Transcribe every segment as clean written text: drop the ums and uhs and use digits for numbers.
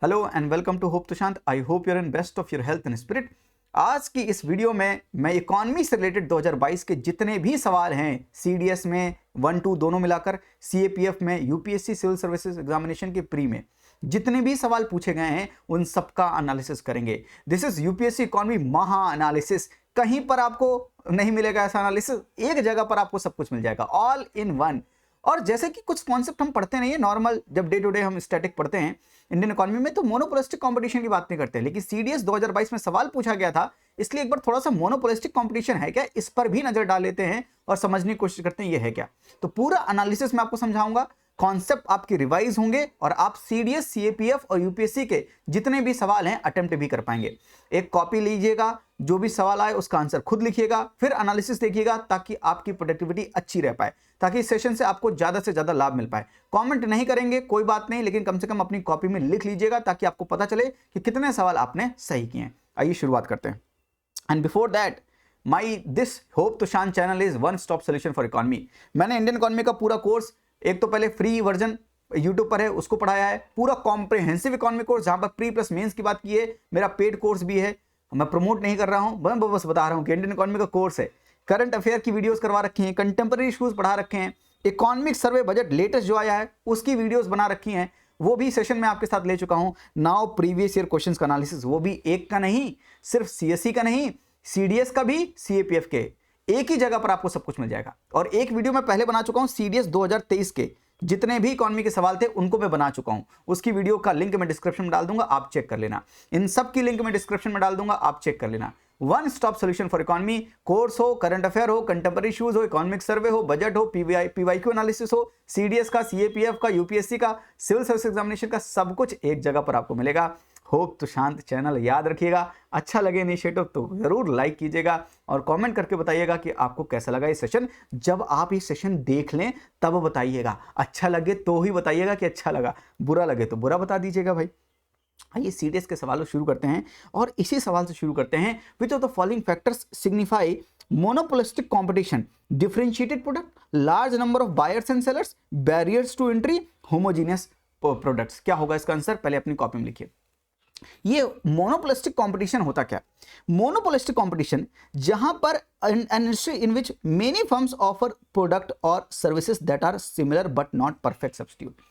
Hello and welcome to Hope Tushant. I hope you're in best of your health and spirit. आज की इस video में मैं economy से रिलेटेड 2022 के जितने भी सवाल हैं सीडीएस में 1-2 दोनों मिलाकर, सीएपीएफ में, यूपीएससी सिविल सर्विसेज एग्जामिनेशन के प्री में जितने भी सवाल पूछे गए हैं उन सबका एनालिसिस करेंगे। दिस इज यूपीएससी इकोनॉमी महा एनालिसिस। कहीं पर आपको नहीं मिलेगा ऐसा एनालिसिस, एक जगह पर आपको सब कुछ मिल जाएगा, ऑल इन वन। और जैसे कि कुछ कॉन्सेप्ट हम पढ़ते नहीं है नॉर्मल, जब डे टू डे हम स्टैटिक पढ़ते हैं इंडियन इकोनॉमी में, तो मोनोपोलिस्टिक कंपटीशन की बात नहीं करते, लेकिन सीडीएस 2022 में सवाल पूछा गया था, इसलिए एक बार थोड़ा सा मोनोपोलिस्टिक कंपटीशन है क्या, इस पर भी नजर डाल लेते हैं और समझने की कोशिश करते हैं ये है क्या। तो पूरा एनालिसिस मैं आपको समझाऊंगा, कॉन्सेप्ट आपके रिवाइज होंगे और आप सीडीएस, सीएपीएफ और यूपीएससी के जितने भी सवाल हैं अटेम्प्ट भी कर पाएंगे। एक कॉपी लीजिएगा, जो भी सवाल आए उसका आंसर खुद लिखिएगा, फिर एनालिसिस देखिएगा ताकि आपकी प्रोडक्टिविटी अच्छी रह पाए, ताकि इस सेशन से आपको ज्यादा से ज्यादा लाभ मिल पाए। कमेंट नहीं करेंगे कोई बात नहीं, लेकिन कम से कम अपनी कॉपी में लिख लीजिएगा ताकि आपको पता चले कि कितने सवाल आपने सही किए हैं। आइए शुरुआत करते हैं। And before that, this Hope Tushant channel is one stop solution for economy. मैंने इंडियन इकोनॉमी का पूरा कोर्स, एक तो पहले फ्री वर्जन यूट्यूब पर है उसको पढ़ाया है, पूरा कॉम्प्रिहेंसिव इकोनॉमी कोर्स जहां पर प्री प्लस मेंस की बात की है, मेरा पेड कोर्स भी है। मैं प्रमोट नहीं कर रहा हूं, मैं बस बता रहा हूं कि इंडियन इकोनॉमी का कोर्स है। करंट अफेयर की वीडियोस करवा रखी हैं, कंटेम्प्रेरी इश्यूज पढ़ा रखे हैं, इकोनॉमिक सर्वे बजट लेटेस्ट जो आया है उसकी वीडियोस बना रखी हैं, वो भी सेशन में आपके साथ ले चुका हूं। नाउ प्रीवियस ईयर क्वेश्चंस का एनालिसिस, वो भी एक का नहीं, सिर्फ सीएससी का नहीं, सीडीएस का भी, सीएपीएफ के, एक ही जगह पर आपको सब कुछ मिल जाएगा। और एक वीडियो मैं पहले बना चुका हूं सीडीएस 2023 के जितने भी इकोनॉमी के सवाल थे उनको मैं बना चुका हूं, उसकी वीडियो का लिंक मैं डिस्क्रिप्शन में डाल दूंगा, आप चेक कर लेना। इन सब की लिंक मैं डिस्क्रिप्शन में डाल दूंगा, आप चेक कर लेना। One stop solution for economy course हो, करंट अफेयर हो, कंटेम्प्रेरी इश्यूज हो, इकोनॉमिक सर्वे हो, बजट हो, पीवाईक्यू एनालिसिस हो, सीडीएस का, सीएपीएफ का, यूपीएससी का, सिविल सर्विस एग्जामिनेशन का, सब कुछ एक जगह पर आपको मिलेगा। होप तुशांत चैनल याद रखिएगा। अच्छा लगे इनिशिएटिव तो जरूर लाइक कीजिएगा और कमेंट करके बताइएगा कि आपको कैसा लगा ये सेशन। जब आप ये सेशन देख लें तब बताइएगा, अच्छा लगे तो ही बताइएगा कि अच्छा लगा, बुरा लगे तो बुरा बता दीजिएगा भाई। आइए सीडीएस के सवालों शुरू करते हैं और इसी सवाल से शुरू करते हैं। Which of the following factors signify monopolistic competition, differentiated product, large number of buyers and sellers, barriers to entry, homogeneous products. क्या होगा इसका आंसर, पहले अपनी कॉपी में लिखिए। ये मोनोपोलिस्टिक कंपटीशन होता क्या? मोनोपोलिस्टिक कंपटीशन जहां पर an industry in which many firms offer product or services that are similar but not perfect substitute।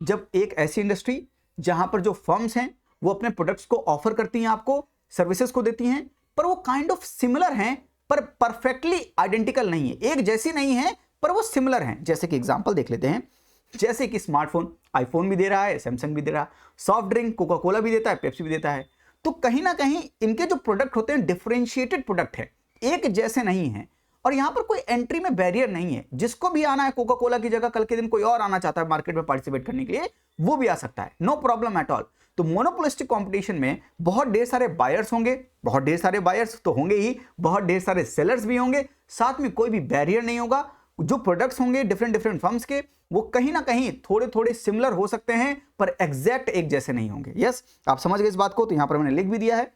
जब एक ऐसी इंडस्ट्री जहां पर जो फर्म्स हैं वो अपने प्रोडक्ट्स को ऑफर करती हैं, आपको सर्विसेज को देती हैं, पर वो काइंड ऑफ सिमिलर हैं पर परफेक्टली आइडेंटिकल नहीं है, एक जैसी नहीं है पर वो सिमिलर हैं। जैसे कि एग्जांपल देख लेते हैं, जैसे कि स्मार्टफोन आईफोन भी दे रहा है, सैमसंग भी दे रहा है, सॉफ्ट ड्रिंक कोका कोला भी देता है, पेप्सी भी देता है। तो कहीं ना कहीं इनके जो प्रोडक्ट होते हैं डिफरेंशिएटेड प्रोडक्ट है, एक जैसे नहीं है, और यहां पर कोई एंट्री में बैरियर नहीं है। जिसको भी आना है, कोका कोला की जगह कल के दिन कोई और आना चाहता है मार्केट में पार्टिसिपेट करने के लिए, वो भी आ सकता है, नो प्रॉब्लम एट ऑल। तो मोनोपोलिस्टिक कंपटीशन में बहुत ढेर सारे बायर्स होंगे, बहुत ढेर सारे बायर्स तो होंगे ही, बहुत ढेर सारे सेलर्स भी होंगे, साथ में कोई भी बैरियर नहीं होगा। जो प्रोडक्ट्स होंगे डिफरेंट फर्म्स के, वो कहीं ना कहीं थोड़े थोड़े सिमिलर हो सकते हैं पर एग्जैक्ट एक जैसे नहीं होंगे। यस, आप समझ गए इस बात को, तो यहां पर मैंने लिख भी दिया है।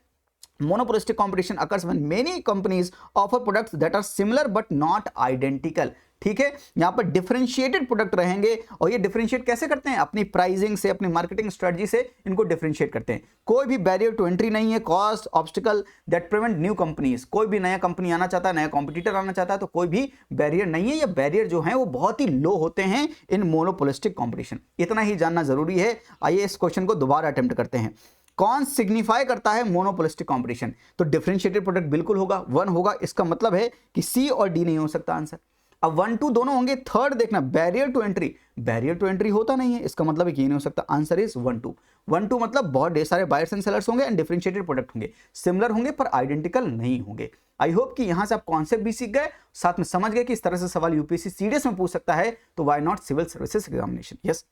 Monopolistic competition occurs when many companies offer products that are similar but not identical। ठीक है, यहां पर डिफरेंशिएटेड प्रोडक्ट रहेंगे, और ये डिफरेंशिएट कैसे करते हैं, अपनी प्राइसिंग से, अपनी मार्केटिंग स्ट्रेटजी से इनको डिफरेंशिएट करते हैं। कोई भी बैरियर टू एंट्री नहीं है, cost obstacle that prevent new companies. कोई भी नया कंपनी आना चाहता है, नया कॉम्पिटिटर आना चाहता है, तो कोई भी बैरियर नहीं है, या बैरियर जो है वो बहुत ही लो होते हैं इन मोनोपोलिस्टिक कॉम्पिटिशन। इतना ही जानना जरूरी है। आइए इस क्वेश्चन को दोबारा अटेम्प्ट करते हैं। कौन सिग्निफाई करता है मोनोपोलिस्टिक कंपटीशन? तो डिफरेंशिएटेड प्रोडक्ट बिल्कुल होगा, 1 होगा, इसका मतलब है कि सी और डी नहीं हो सकता आंसर। अब 1-2 दोनों होंगे। थर्ड देखना, barrier to entry, barrier to entry होता नहीं है, इसका मतलब है कि ये नहीं हो सकता। Answer is 1-2। 1-2 मतलब बहुत ढेर सारे बायर्स एंड सेलर्स होंगे एंड डिफरेंशिएटेड प्रोडक्ट होंगे, सिमिलर होंगे पर आइडेंटिकल नहीं होंगे। आई होप कि यहां से आप कॉन्सेप्ट भी सीख गए, साथ में समझ गए कि इस तरह से सवाल यूपीएससी सीडीएस में पूछ सकता है, तो why not civil services examination. Yes,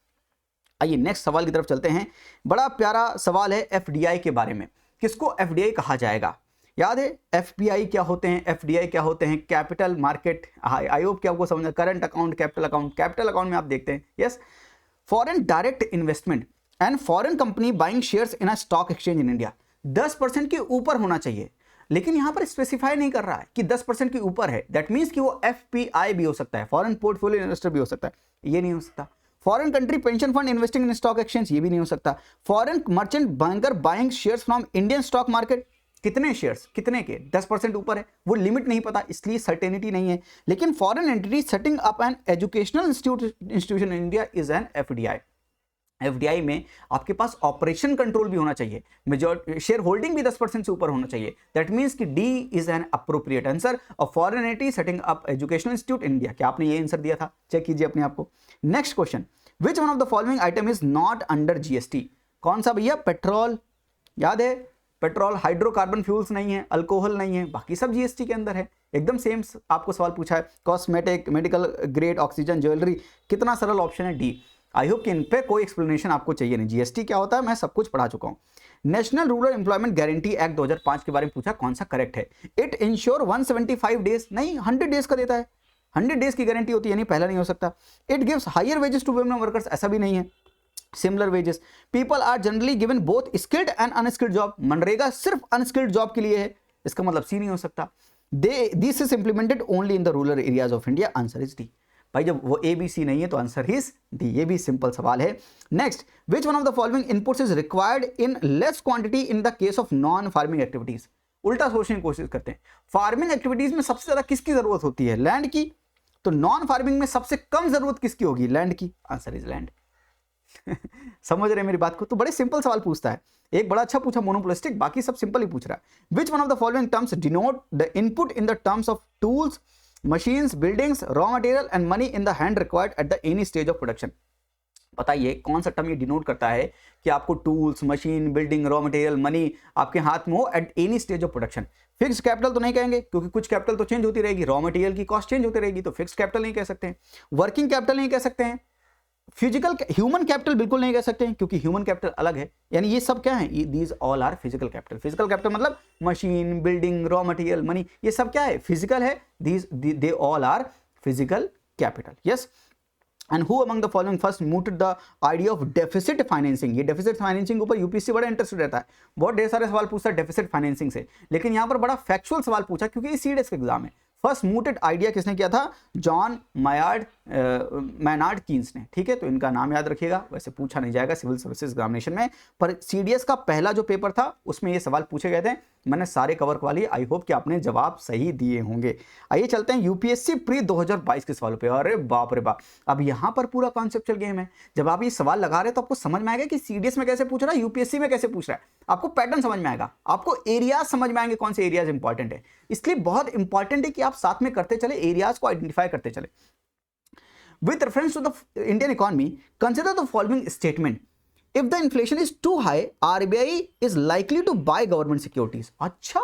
आइए नेक्स्ट सवाल की तरफ चलते हैं। बड़ा प्यारा सवाल है एफडीआई के बारे में। किसको एफडीआई कहा जाएगा? याद है एफपीआई क्या होते हैं, एफडीआई क्या होते हैं? कैपिटल मार्केट, आई होप कि आपको समझना। Current account, capital account. Capital account में आप देखते हैं, yes, foreign direct investment and foreign company buying shares in a stock exchange in India. 10% के ऊपर होना चाहिए, लेकिन यहां पर स्पेसिफाई नहीं कर रहा है कि 10% के ऊपर है। दैट मींस कि वो एफपीआई भी हो सकता है, फॉरेन पोर्टफोलियो इन्वेस्टर भी हो सकता है, ये नहीं हो सकता। Foreign country pension fund investing in stock exchange, ये भी नहीं हो सकता। Foreign merchant banker buying shares from Indian stock market, कितने शेयर्स, कितने के, 10% ऊपर है, वो लिमिट नहीं पता, इसलिए सर्टेनिटी नहीं है। लेकिन foreign entity setting up an educational institution in India is an FDI. FDI में आपके पास ऑपरेशन कंट्रोल भी होना चाहिए, मेजॉरिटी शेयर होल्डिंग भी 10% से ऊपर होना चाहिए। दैट मींस कि D is an appropriate answer of foreign entity setting up educational institute in India. क्या आपने ये आंसर दिया था? चेक कीजिए अपने आप को। Next question, which one of the following item is not under GST? कौन सा भैया? पेट्रोल, याद है पेट्रोल, हाइड्रोकार्बन फ्यूल्स नहीं है, अल्कोहल नहीं है, बाकी सब जीएसटी के अंदर है। एकदम सेम आपको सवाल पूछा है। Cosmetic, medical grade oxygen, jewellery, कितना सरल ऑप्शन है डी। आई होप कि इन पे कोई एक्सप्लेनेशन आपको चाहिए नहीं। जीएसटी क्या होता है मैं सब कुछ पढ़ा चुका हूं। National rural employment guarantee act 2005 के बारे में पूछा, कौन सा करेक्ट है? इट इंश्योर 175 डेज, नहीं 100 डेज का देता है, 100 डेज की गारंटी होती है, नहीं पहला नहीं हो सकता। It gives higher wages to women workers, ऐसा भी नहीं है। Similar wages, people are generally given both skilled and unskilled job, MNREGA सिर्फ अनस्किल्ड जॉब के लिए है, इसका मतलब सी नहीं हो सकता। This is implemented only in the rural areas of India, answer is D. भाई जब वो ए बी सी नहीं है तो आंसर इज डी, ये भी सिंपल सवाल है। Next, which one of the following inputs is required in less quantity in the case of non farming activities? उल्टा सोचने की कोशिश करते हैं, फार्मिंग एक्टिविटीज में सबसे ज्यादा किसकी जरूरत होती है? लैंड की। तो नॉन फार्मिंग में सबसे कम जरूरत किसकी होगी? लैंड की, आंसर इज लैंड। समझ रहे हैं मेरी बात को? तो बड़े सिंपल सवाल पूछता है, एक बड़ा अच्छा पूछा मोनोपोलिस्टिक, बाकी सब सिंपल ही पूछ रहा है। विच one of the following terms denote the input in the terms of tools, machines, buildings, raw material and money in the hand required at the any stage of production? बताइए कौन सा term ये denote करता है कि आपको tools, machine, building, raw material, money आपके हाथ में हो at any stage of production. Fix capital तो नहीं कहेंगे क्योंकि कुछ कैपिटल तो चेंज होती रहेगी, रॉ मटेरियल की कॉस्ट चेंज होती रहेगी, तो फिक्स कैपिटल नहीं कह सकते हैं। वर्किंग कैपिटल नहीं कह सकते हैं। फिजिकल ह्यूमन कैपिटल बिल्कुल नहीं कह सकते हैं क्योंकि ह्यूमन कैपिटल अलग है, यानी ये सब क्या है? These all are physical capital. Physical capital मतलब machine, building, raw material, money, ये सब क्या है? फिजिकल है। They all are physical capital. Yes. And who among the following first mooted the idea of deficit financing? ये deficit financing के ऊपर UPSC बड़ा इंटरेस्टेड रहता है, बहुत ढेर सारे सवाल पूछता है डेफिसिट फाइनेंसिंग से, लेकिन यहां पर बड़ा फैक्चुअल सवाल पूछा क्योंकि ये सीडीएस का एग्जाम है। फर्स्ट मूटेड आइडिया किसने किया था? जॉन मैनार्ड कीन्स ने। ठीक है, तो इनका नाम याद रखिएगा, वैसे पूछा नहीं जाएगा सिविल सर्विसेज एग्जामिनेशन में, पर सीडीएस का पहला जो पेपर था उसमें ये सवाल पूछे गए थे। मैंने सारे कवर करवा लिए, आई होप कि आपने जवाब सही दिए होंगे। आइए चलते हैं यूपीएससी प्री 2022 के सवालों पे। अरे बाप रे बाप, अब यहाँ पर पूरा कॉन्सेप्चुअल गेम है। जब आप ये सवाल लगा रहे हैं तो आपको समझ में आएगा कि सीडीएस में कैसे पूछ रहा है, यूपीएससी में कैसे पूछ रहा है। आपको पैटर्न समझ में आएगा, आपको एरियाज समझ में आएंगे, कौन से एरियाज इंपॉर्टेंट है। इसलिए बहुत इंपॉर्टेंट है कि आप साथ में करते चले, एरियाज को आइडेंटिफाई करते चले। With reference to the Indian economy, consider the following statement. If the inflation is too high, RBI is likely to buy government securities. अच्छा,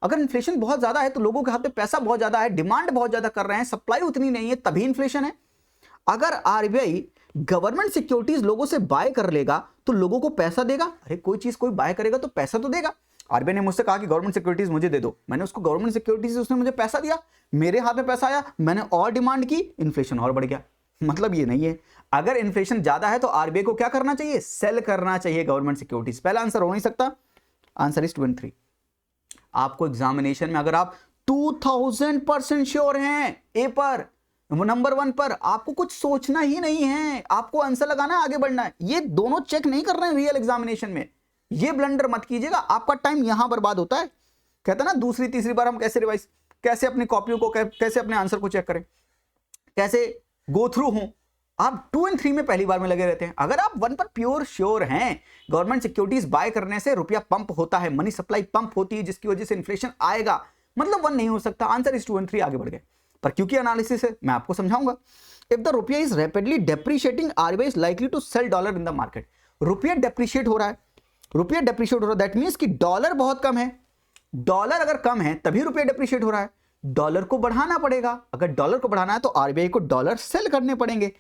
अगर इन्फ्लेशन बहुत ज्यादा है तो लोगों के हाथ में पैसा बहुत ज्यादा है, डिमांड बहुत ज्यादा कर रहे हैं, सप्लाई उतनी नहीं है, तभी इन्फ्लेशन है। अगर आरबीआई गवर्नमेंट सिक्योरिटीज लोगों से बाय कर लेगा तो लोगों को पैसा देगा। अरे कोई चीज कोई बाय करेगा तो पैसा तो देगा। आरबीआई ने मुझसे कहा कि गवर्नमेंट सिक्योरिटीज मुझे दे दो, मैंने उसको गवर्नमेंट सिक्योरिटीज, उसने मुझे पैसा दिया, मेरे हाथ में पैसा आया, मैंने और डिमांड की, इन्फ्लेशन और बढ़ गया। मतलब ये नहीं है, अगर इन्फ्लेशन ज्यादा है तो आरबीआई को क्या करना चाहिए? सेल करना चाहिए गवर्नमेंट सिक्योरिटीज। पहला आंसर हो नहीं सकता, आंसर इज 23। आपको एग्जामिनेशन में अगर आप 2000% श्योर हैं ए पर, नंबर 1 पर, आपको कुछ सोचना ही नहीं है, आपको आंसर लगाना, आगे बढ़ना है। ये दोनों चेक नहीं कर रहे हैं रियल एग्जामिनेशन में, ये ब्लंडर मत कीजिएगा, आपका टाइम यहां बर्बाद होता है। कहते हैं ना दूसरी तीसरी बार हम कैसे रिवाइज, कैसे अपनी कॉपियों को, कैसे अपने आंसर को चेक करें, कैसे गो थ्रू हो। आप 2 और 3 में पहली बार में लगे रहते हैं। अगर आप 1 पर प्योर श्योर हैं, गवर्नमेंट सिक्योरिटीज बाय करने से रुपया पंप होता है, मनी सप्लाई पंप होती है, जिसकी वजह से इन्फ्लेशन आएगा, मतलब 1 नहीं हो सकता। आंसर इज 2 और 3, आगे बढ़ गए। पर क्योंकि एनालिसिस है, मैं आपको समझाऊंगा। If the rupaya is rapidly depreciating, RBI is likely to sell dollar in the market. रुपया डेप्रिशिएट हो रहा है, रुपया डेप्रिशिएट हो रहा है, दैट मींस कि डॉलर बहुत कम है। डॉलर अगर कम है तभी रुपया डेप्रिशिएट हो रहा है। डॉलर को बढ़ाना पड़ेगा, अगर डॉलर को बढ़ाना है तो आरबीआई को डॉलर सेल करने पड़ेंगे,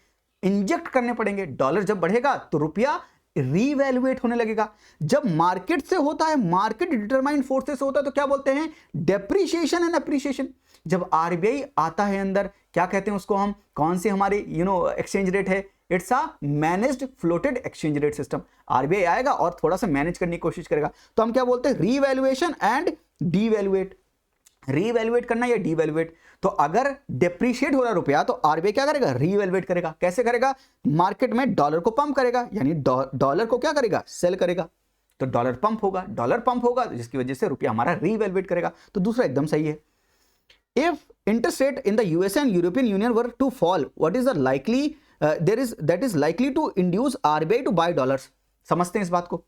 इंजेक्ट करने पड़ेंगे। डॉलर जब बढ़ेगा तो रुपया रीवैल्यूएट होने लगेगा। जब मार्केट से होता है, मार्केट डिटरमाइंड फोर्सेस होता है, तो क्या बोलते हैं? Depreciation and appreciation. जब आरबीआई आता है अंदर, क्या कहते हैं उसको हम, कौन सी हमारी एक्सचेंज रेट है? It's a managed floated exchange rate system. RBI आएगा और थोड़ा सा मैनेज करने की कोशिश करेगा, तो हम क्या बोलते हैं? Revaluation and डीवैल्यूएट। रीवैल्यूएट करना या डीवैल्यूएट। तो अगर डेप्रीशिएट हो रहा रुपया तो आरबीआई क्या करेगा, रीवैल्यूएट करेगा। कैसे करेगा, मार्केट में डॉलर को पंप करेगा, यानी डॉलर को क्या करेगा, सेल करेगा। तो डॉलर पंप होगा तो जिसकी वजह से रुपया हमारा रीवैल्यूएट करेगा। तो दूसरा एकदम सही है। If interest rate in the USA and European Union were to fall, what is the likely that is likely to induce RBI to buy dollars. समझते हैं इस बात को,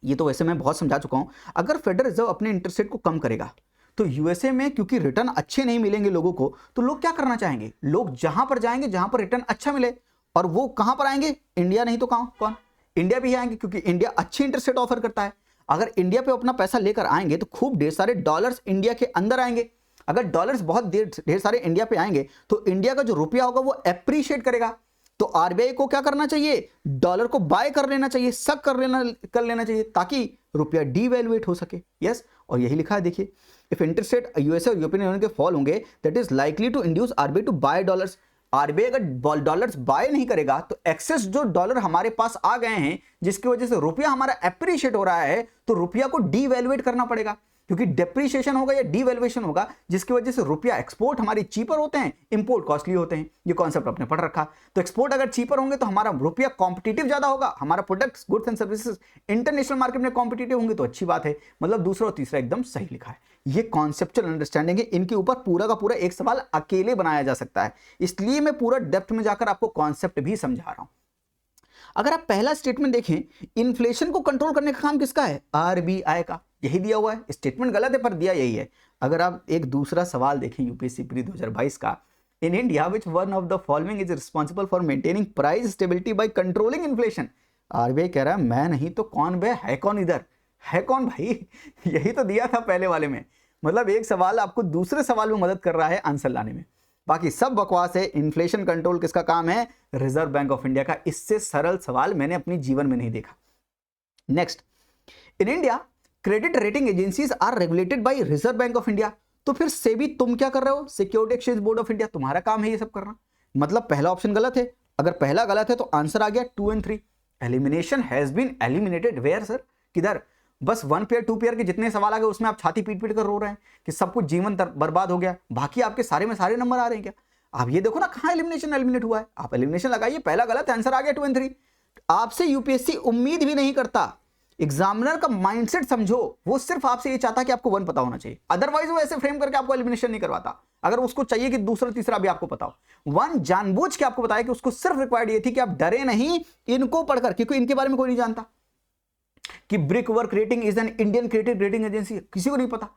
ये तो वैसे मैं बहुत समझा चुका हूं। अगर फेडरल रिजर्व अपने इंटरेस्ट रेट को कम करेगा तो यूएसए में क्योंकि रिटर्न अच्छे नहीं मिलेंगे लोगों को, तो लोग क्या करना चाहेंगे, लोग जहां पर जाएंगे जहां पर रिटर्न अच्छा मिले। और वो कहां पर आएंगे, इंडिया, नहीं तो कौन, इंडिया भी आएंगे, क्योंकि इंडिया अच्छी इंटरेस्ट रेट ऑफर करता है। अगर इंडिया पे अपना पैसा लेकर आएंगे तो खूब ढेर सारे डॉलर्स इंडिया के अंदर आएंगे। अगर डॉलर्स बहुत ढेर सारे इंडिया पे आएंगे तो इंडिया का जो रुपया होगा वो एप्रिशिएट करेगा। तो आरबीआई को क्या करना चाहिए, डॉलर को बाय कर लेना चाहिए, सब कर लेना चाहिए, ताकि रुपया डीवैल्यूएट हो सके। यस, और यही लिखा है, देखिए, इफ इंटरेस्ट रेट यूएसए और यूरोपियन यूनियन के फॉल होंगे that is likely to induce RBI to buy dollars. RBI अगर डॉलर्स बाय नहीं करेगा तो एक्सेस जो डॉलर हमारे पास आ गए हैं, जिसकी वजह से रुपया हमारा एप्रिशिएट हो रहा है, तो रुपया को डीवैल्यूएट करना पड़ेगा, क्योंकि डेप्रिसिएशन होगा या डीवैल्यूएशन होगा, जिसकी वजह से रुपया, एक्सपोर्ट हमारी चीपर होते हैं, इंपोर्ट कॉस्टली होते हैं। ये कॉन्सेप्ट आपने पढ़ रखा। तो एक्सपोर्ट अगर चीपर होंगे तो हमारा रुपया कॉम्पिटिटिव ज्यादा होगा, हमारा products, goods and services international market में कॉम्पिटिटिव होंगे, तो अच्छी बात है। मतलब दूसरा और तीसरा एकदम सही लिखा है। ये कॉन्सेप्चुअल अंडरस्टैंडिंग है, इनके ऊपर पूरा का पूरा एक सवाल अकेले बनाया जा सकता है, इसलिए मैं पूरा डेप्थ में जाकर आपको कॉन्सेप्ट भी समझा रहा हूं। अगर आप पहला स्टेटमेंट देखें, इन्फ्लेशन को कंट्रोल करने का काम किसका है, आरबीआई का, यही दिया हुआ है। स्टेटमेंट गलत है पर दिया यही है। अगर आप एक दूसरा सवाल देखें यूपीएससी प्री 2022 का, in India which one of the following is responsible for maintaining price stability by controlling inflation. RBI कह रहा है मैं नहीं तो कौन बे, है कौन इधर, है कौन भाई यही तो दिया था पहले वाले में। मतलब एक सवाल आपको दूसरे सवाल में मदद कर रहा है आंसर लाने में, बाकी सब बकवास है। इन्फ्लेशन कंट्रोल किसका काम है, रिजर्व बैंक ऑफ इंडिया का। इससे सरल सवाल मैंने अपनी जीवन में नहीं देखा। Next, in India credit rating agencies are regulated by Reserve Bank of India. तो फिर सेबी तुम क्या कर रहे हो, security exchange board of India, तुम्हारा काम है ये सब करना। मतलब पहला ऑप्शन गलत है। अगर पहला गलत है तो आंसर आ गया 2 और 3। Elimination has been eliminated where sir, किधर, बस 1 पेयर 2 पेयर के जितने सवाल आ गए उसमें आप छाती पीट पीट कर रो रहे हैं कि सब कुछ जीवन बर्बाद हो गया, बाकी आपके सारे में सारे नंबर आ रहे हैं क्या। आप ये देखो ना कहां एलिमिनेशन एलिमिनेट हुआ है। आप एलिमिनेशन लगाइए, पहला गलत है, आंसर आ गया 2 और 3। आपसे यूपीएससी उम्मीद भी नहीं करता। एग्जामिनर का माइंडसेट समझो, वो सिर्फ आपसे ये चाहता कि आपको 1 पता होना चाहिए, अदरवाइज वो ऐसे फ्रेम करके आपको एलिमिनेशन नहीं करवाता। अगर उसको चाहिए कि दूसरा तीसरा भी आपको पता हो, 1 जानबूझ के आपको बताया कि उसको सिर्फ रिक्वायर्ड ये थी कि आप डरे नहीं इनको पढ़कर, क्योंकि इनके बारे में कोई नहीं जानता कि brick work rating is an Indian credit rating agency, किसी को नहीं पता।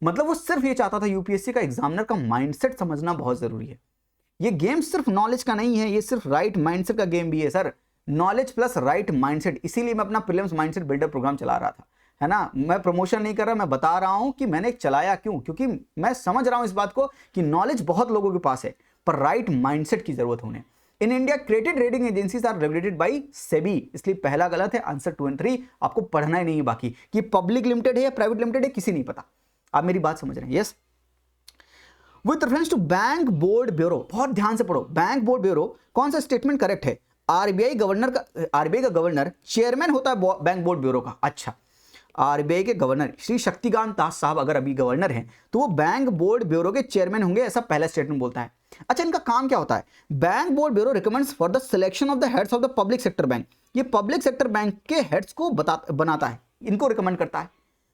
मतलब वो सिर्फ ये चाहता था, यूपीएससी का एग्जामिनर का माइंडसेट समझना बहुत जरूरी है। ये गेम सिर्फ नॉलेज का नहीं है, ये सिर्फ राइट माइंडसेट का गेम भी है sir. Knowledge plus right mindset, इसीलिए मैं अपना प्रीलिम्स माइंडसेट बिल्डर प्रोग्राम चला रहा था, है ना। मैं प्रमोशन नहीं कर रहा, मैं बता रहा हूं कि मैंने चलाया क्यों, क्योंकि मैं समझ रहा हूं इस बात को कि नॉलेज बहुत लोगों के पास है पर राइट माइंडसेट की जरूरत होने। In India credit rating agencies are regulated by SEBI, इसलिए पहला गलत है, आंसर 2 और 3 आपको पढ़ना ही नहीं है। बाकी कि पब्लिक लिमिटेड है या प्राइवेट लिमिटेड है किसी नहीं पता। आप मेरी बात समझ रहे हैं। Yes, with reference to bank board bureau, बहुत ध्यान से पढ़ो, बैंक बोर्ड ब्यूरो कौन सा स्टेटमेंट करेक्ट है। आरबीआई का गवर्नर चेयरमैन होता है बैंक बोर्ड ब्यूरो का। अच्छा, आरबीआई के गवर्नर श्री शक्तिकांत दास साहब अगर अभी गवर्नर हैं तो वो बैंक बोर्ड ब्यूरो के चेयरमैन होंगे, ऐसा पहला स्टेटमेंट बोलता है। अच्छा, इनका काम क्या होता है, bank board bureau recommends for the selection of the heads of the public sector bank. ये पब्लिक सेक्टर बैंक के हेड्स को बनाता है, इनको रिकमेंड करता है।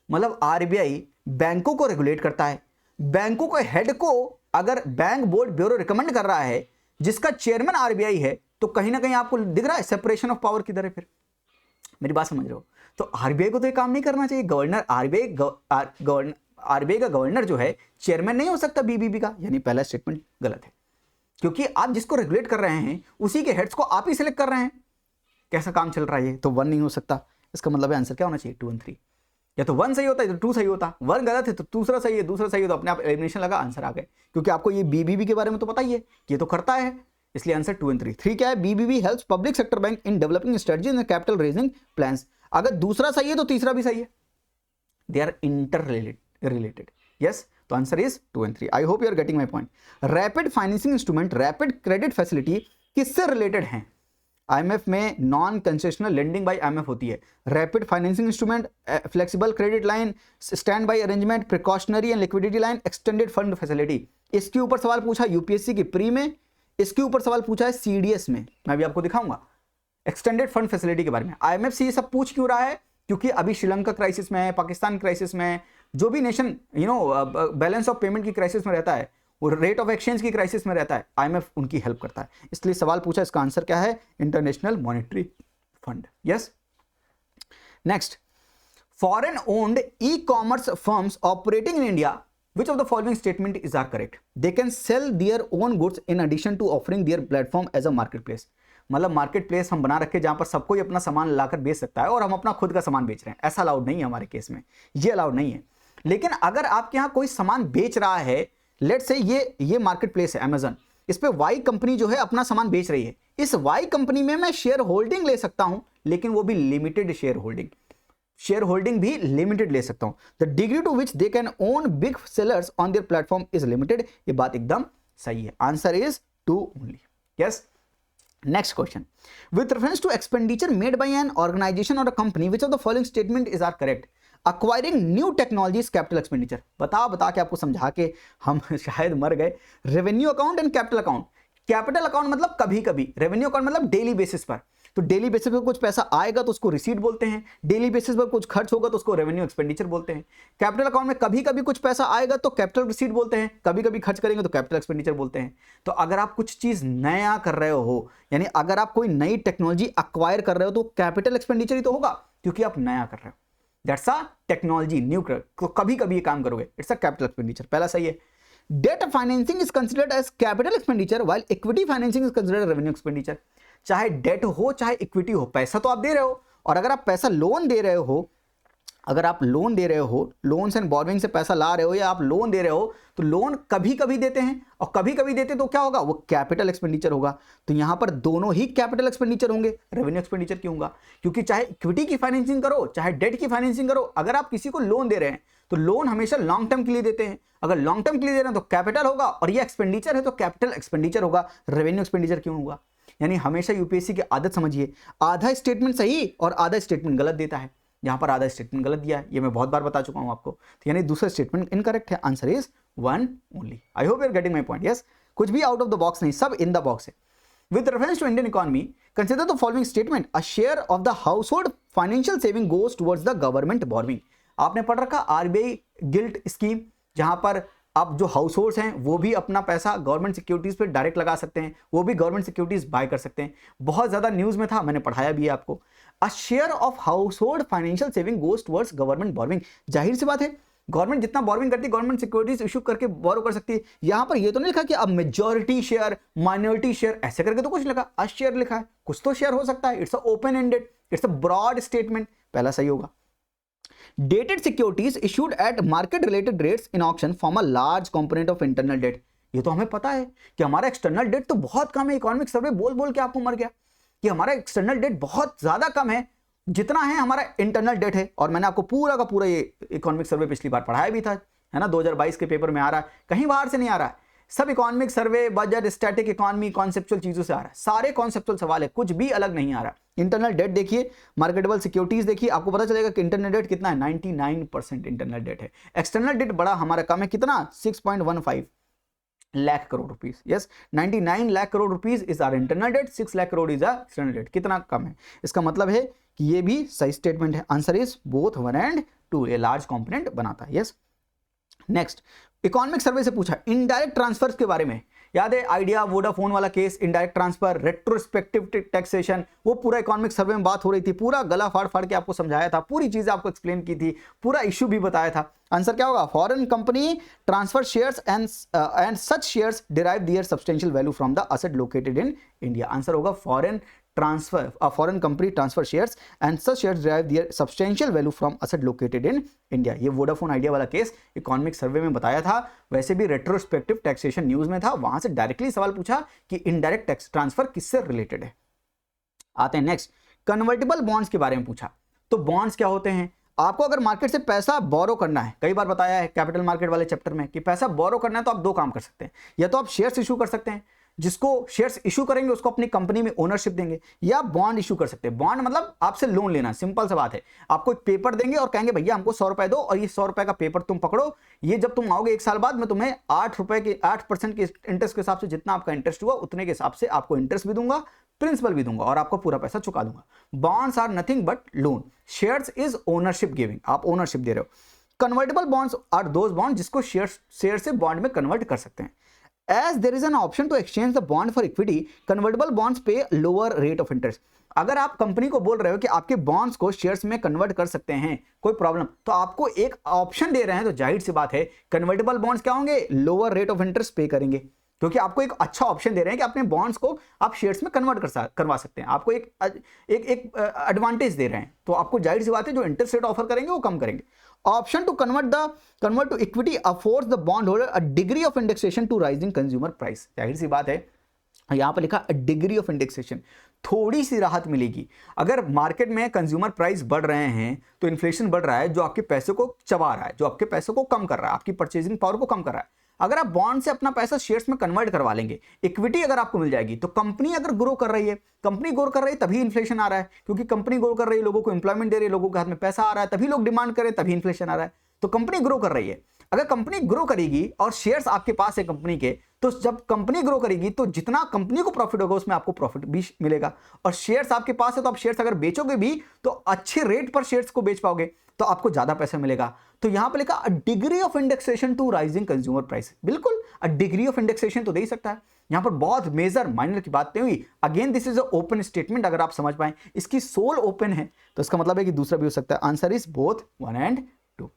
मतलब आरबीआई बैंकों को रेगुलेट करता है, बैंकों के हेड को अगर बैंक बोर्ड ब्यूरो रिकमेंड कर रहा है, जिसका चेयरमैन आरबीआई है, तो कहीं ना कहीं आपको दिख रहा है सेपरेशन ऑफ पावर किधर है। फिर मेरी बात समझ रहे हो। तो आरबीआई को तो ये काम नहीं करना चाहिए। गवर्नर आरबीआई का गवर्नर जो है चेयरमैन नहीं हो सकता बीबीबी का, यानी पहला स्टेटमेंट गलत है, क्योंकि आप जिसको रेगुलेट कर रहे हैं उसी के हेड्स को आप ही सिलेक्ट कर रहे हैं। कैसा काम चल रहा है ये, तो 1 नहीं हो सकता। इसका मतलब है आंसर क्या होना चाहिए, 2 और 3। या तो 1 सही होता है तो 2 सही होता, 1 गलत है तो दूसरा सही है, दूसरा सही हो तो अपने आप एलिमिनेशन लगा, आंसर आ गए। क्योंकि आपको ये बीबीबी के बारे में तो पता ही है, ये तो करता है, इसलिए आंसर 2 और 3। 3 क्या है, BBB helps public sector bank in developing strategy and capital raising plans. अगर दूसरा सही है तो तीसरा भी सही है, they are inter related. Yes, तो आंसर इज 2 और 3। I hope you are getting my point. Rapid financing instrument, rapid credit facility किससे रिलेटेड हैं। आईएमएफ में non concessional lending by IMF होती है, rapid financing instrument, flexible credit line, stand by arrangement, precautionary and liquidity line, extended fund facility. इसके ऊपर सवाल पूछा UPSC की प्री में, इसके ऊपर सवाल पूछा है सीडीएस में, मैं भी आपको दिखाऊंगा एक्सटेंडेड फंड फैसिलिटी के बारे में। आईएमएफ से ये सब पूछ क्यों रहा है? क्योंकि अभी श्रीलंका क्राइसिस में है, पाकिस्तान क्राइसिस में है, जो भी नेशन बैलेंस ऑफ पेमेंट की क्राइसिस में रहता है, वो रेट ऑफ एक्सचेंज की क्राइसिस में रहता है, आईएमएफ उनकी हेल्प करता है। इसलिए सवाल पूछा, इसका आंसर क्या है? International monetary fund. Yes. Next, foreign owned e commerce firms operating in India, which of the following statement is are correct? They can sell their own goods in addition to offering their platform as a marketplace. मतलब market place हम बना रखे जहां पर सब कोई अपना सामान लाकर बेच सकता है और हम अपना खुद का सामान बेच रहे हैं, ऐसा अलाउड नहीं है हमारे केस में, ये अलाउड नहीं है। लेकिन अगर आपके यहाँ कोई सामान बेच रहा है, लेट्स से ये मार्केट प्लेस है अमेजन, इस पे वाई कंपनी जो है अपना सामान बेच रही है, इस वाई कंपनी में मैं शेयर होल्डिंग ले सकता हूं, लेकिन वो भी लिमिटेड शेयर होल्डिंग भी लिमिटेड ले सकता हूं। The degree to which they can own big sellers on their platform is limited. ये बात एकदम सही है, answer is 2 only. Yes. Next question, with reference to expenditure made by an organisation और a company which of the following statement is are correct? Acquiring new technologies capital expenditure. बता के आपको समझा के हम शायद मर गए। Revenue account and capital account. Capital account मतलब कभी कभी, रेवेन्यू अकाउंट मतलब डेली बेसिस पर, तो डेली बेसिस पर कुछ पैसा आएगा तो उसको रिसीट बोलते हैं, डेली बेसिस पर कुछ खर्च होगा तो उसको रेवेन्यू एक्सपेंडिचर बोलते हैं। कैपिटल अकाउंट में कभी कभी कुछ पैसा आएगा तो कैपिटल रिसीट बोलते हैं, कभी कभी खर्च करेंगे तो कैपिटल एक्सपेंडिचर बोलते हैं। तो अगर आप कुछ चीज नया कर रहे हो, यानी अगर आप कोई नई टेक्नोलॉजी अक्वायर कर रहे हो तो कैपिटल एक्सपेंडिचर ही तो होगा, क्योंकि आप नया कर रहे हो, दैट्स अ टेक्नोलॉजी न्यू। तो कभी कभी ये काम करोगे, इट्स अ कैपिटल एक्सपेंडिचर, पहला सही है। Debt financing is considered as capital expenditure while equity financing is considered revenue expenditure. चाहे डेट हो चाहे इक्विटी हो, पैसा तो आप दे रहे हो, और अगर आप पैसा लोन दे रहे हो, अगर आप लोन दे रहे हो, लोन्स एंड बोरोइंग से पैसा ला रहे हो या आप लोन दे रहे हो, तो लोन कभी कभी देते हैं और कभी कभी देते तो क्या होगा? वो कैपिटल एक्सपेंडिचर होगा। तो यहां पर दोनों ही कैपिटल एक्सपेंडिचर होंगे, रेवेन्यू एक्सपेंडिचर क्यों होगा? क्योंकि चाहे इक्विटी की फाइनेंसिंग करो चाहे डेट की फाइनेंसिंग करो, अगर आप किसी को लोन दे रहे हैं तो लोन हमेशा लॉन्ग टर्म के लिए देते हैं। अगर लॉन्ग टर्म के लिए दे रहे हैं तो कैपिटल होगा, और ये एक्सपेंडिचर है तो कैपिटल एक्सपेंडिचर होगा, रेवेन्यू एक्सपेंडिचर क्यों होगा? यानी हमेशा यूपीएससी की आदत समझिए, आधा स्टेटमेंट सही और आधा स्टेटमेंट गलत देता है। यहां पर आधा स्टेटमेंट गलत दिया है, ये मैं बहुत बार बता चुका हूं आपको, तो यानी दूसरा स्टेटमेंट इनकरेक्ट है, answer is 1 only. I hope you are getting my point. Yes, कुछ भी आउट ऑफ द बॉक्स नहीं, सब इन द बॉक्स है। With reference to Indian economy consider the following statement, a share of the household financial saving goes towards the government borrowing. आपने पढ़ रखा RBI guilt scheme, जहां पर अब जो हाउस होल्ड्स हैं वो भी अपना पैसा गवर्नमेंट सिक्योरिटीज पे डायरेक्ट लगा सकते हैं, वो भी गवर्नमेंट सिक्योरिटीज बाय कर सकते हैं। बहुत ज्यादा न्यूज में था, मैंने पढ़ाया भी है आपको। अ share of house hold financial saving goes towards government borrowing. जाहिर सी बात है, गवर्नमेंट जितना बोरोइंग करती है गवर्नमेंट सिक्योरिटीज इशू करके बोरो कर सकती है। यहां पर ये तो नहीं लिखा कि अब मेजॉरिटी शेयर, माइनॉरिटी शेयर, ऐसे करके तो कुछ लिखा, अ शेयर लिखा है, कुछ तो शेयर हो सकता है। It's a open ended, it's a broad statement, पहला सही होगा। Dated securities issued at market related rates in auction form a large component of internal debt। ये तो हमें पता है कि हमारा एक्सटर्नल डेट तो बहुत कम है। इकोनॉमिक सर्वे बोल बोल के आपको मर गया कि हमारा एक्सटर्नल डेट बहुत ज्यादा कम है, जितना है हमारा इंटरनल डेट है। और मैंने आपको पूरा का पूरा ये इकोनॉमिक सर्वे पिछली बार पढ़ाया भी था, है ना, 2022 के पेपर में आ रहा है, कहीं बाहर से नहीं आ रहा है। सब economic survey, budget, static economy, conceptual चीजों से आ रहा है, सारे कॉन्सेप्चुअल सवाल है, कुछ भी अलग नहीं आ रहा। इंटरनल डेट देखिए, मार्केटेबल सिक्योरिटीज देखिए, आपको पता चलेगा कि इंटरनल डेट कितना है, 99% इंटरनल डेट है। एक्सटर्नल डेट बड़ा हमारा कम है, कितना, 6.15 lakh crore rupees. Yes, 99 lakh crore rupees is our internal debt, 6 lakh crore is our external debt. कितना कम है, इसका मतलब है कि ये भी सही स्टेटमेंट है। आंसर इज बोथ 1 and 2, ये लार्ज कंपोनेंट बनाता है। यस। नेक्स्ट, इकोनॉमिक सर्वे से पूछा इनडायरेक्ट ट्रांसफर्स के बारे में। याद है आइडिया वोडाफोन वाला case, indirect transfer, retrospective taxation, वो पूरा इकोनॉमिक सर्वे में बात हो रही थी, पूरा गला फाड़ फाड़ के आपको समझाया था, पूरी चीजें आपको एक्सप्लेन की थी, पूरा इश्यू भी बताया था। आंसर क्या होगा, foreign company transfer shares and such shares derive their substantial value from the asset located in India. Answer होगा foreign transfer, a foreign company transfer shares and such shares derive their substantial value from asset located in India। ये Vodafone idea वाला case economic survey में बताया था। वैसे भी retrospective taxation news में था, वहां से डायरेक्टली सवाल पूछा कि इनडायरेक्ट टैक्स ट्रांसफर किससे रिलेटेड है। आते हैं नेक्स्ट, कन्वर्टेबल बॉन्ड्स के बारे में पूछा। तो बॉन्ड्स क्या होते हैं, आपको अगर मार्केट से पैसा बोरो करना है, कई बार बताया है कैपिटल मार्केट वाले चैप्टर में कि पैसा बोरो करना है तो आप दो काम कर सकते हैं, या तो आप शेयर्स इशू कर सकते हैं, जिसको शेयर्स इशू करेंगे उसको अपनी कंपनी में ओनरशिप देंगे, या बॉन्ड इशू कर सकते हैं। बॉन्ड मतलब आपसे लोन लेना, सिंपल सा बात है। आपको एक पेपर देंगे और कहेंगे भैया हमको 100 रुपए दो और ये 100 रुपए का पेपर तुम पकड़ो, ये जब तुम आओगे 1 साल बाद मैं तुम्हें 8% के इंटरेस्ट के हिसाब से, जितना आपका इंटरेस्ट हुआ उतने के हिसाब से आपको इंटरेस्ट भी दूंगा, प्रिंसिपल भी दूंगा और आपको पूरा पैसा चुका दूंगा। Bonds are nothing but loan, shares is ownership giving, आप ओनरशिप दे रहे हो। Convertible bonds are those bond जिसको शेयर से बॉन्ड में कन्वर्ट कर सकते हैं। As there is an option to exchange the bond for equity, convertible bonds pay lower rate of interest. अगर आप कंपनी को बोल रहे हो कि आपके बॉन्ड्स को शेयर्स में कन्वर्ट कर सकते हैं, कोई प्रॉब्लम, तो आपको एक ऑप्शन दे रहे हैं, तो जाहिर सी बात है कन्वर्टेबल बॉन्ड्स क्या होंगे, लोअर रेट ऑफ इंटरेस्ट पे करेंगे, क्योंकि आपको एक अच्छा ऑप्शन दे रहे हैं कि अपने बॉन्ड्स को आप शेयर्स में कन्वर्ट करवा सकते हैं, आपको एक एडवांटेज दे रहे हैं, तो आपको जाहिर सी बात है जो इंटरेस्ट रेट ऑफर करेंगे वो कम करेंगे। Option to convert to equity affords the bondholder a degree of indexation to rising consumer price. जाहिर सी बात है यहां पर लिखा डिग्री ऑफ इंडेक्सेशन, थोड़ी सी राहत मिलेगी। अगर मार्केट में कंज्यूमर प्राइस बढ़ रहे हैं तो इन्फ्लेशन बढ़ रहा है, जो आपके पैसे को चबा रहा है, जो आपके पैसे को कम कर रहा है, आपकी परचेजिंग पावर को कम कर रहा है। अगर आप बॉन्ड से अपना पैसा शेयर्स में कन्वर्ट करवा लेंगे, इक्विटी अगर आपको मिल जाएगी, तो कंपनी अगर ग्रो कर रही है, कंपनी ग्रो कर रही है तभी इन्फ्लेशन आ रहा है, क्योंकि कंपनी ग्रो कर रही है, लोगों को इंप्लॉयमेंट दे रही है, लोगों के हाथ में पैसा आ रहा है, तभी लोग डिमांड करें, तभी इन्फ्लेशन आ रहा है। तो कंपनी ग्रो कर रही है। अगर कंपनी ग्रो करेगी और शेयर्स आपके पास है कंपनी के, तो जब कंपनी ग्रो करेगी तो जितना कंपनी को प्रॉफिट होगा उसमें आपको प्रॉफिट भी मिलेगा। और शेयर्स आपके पास है तो आप शेयर्स अगर बेचोगे भी तो अच्छे रेट पर शेयर्स को बेच पाओगे, तो आपको ज्यादा पैसा मिलेगा। तो यहां पर लिखा a degree of indexation to rising consumer price, बिल्कुल अ डिग्री ऑफ इंडेक्सेशन तो दे ही सकता है। यहां पर बहुत मेजर माइनर की बात नहीं हुई। Again this is a open statement, अगर आप समझ पाए इसकी सोल ओपन है तो इसका मतलब है कि दूसरा भी हो सकता है। Answer is both 1 and 2।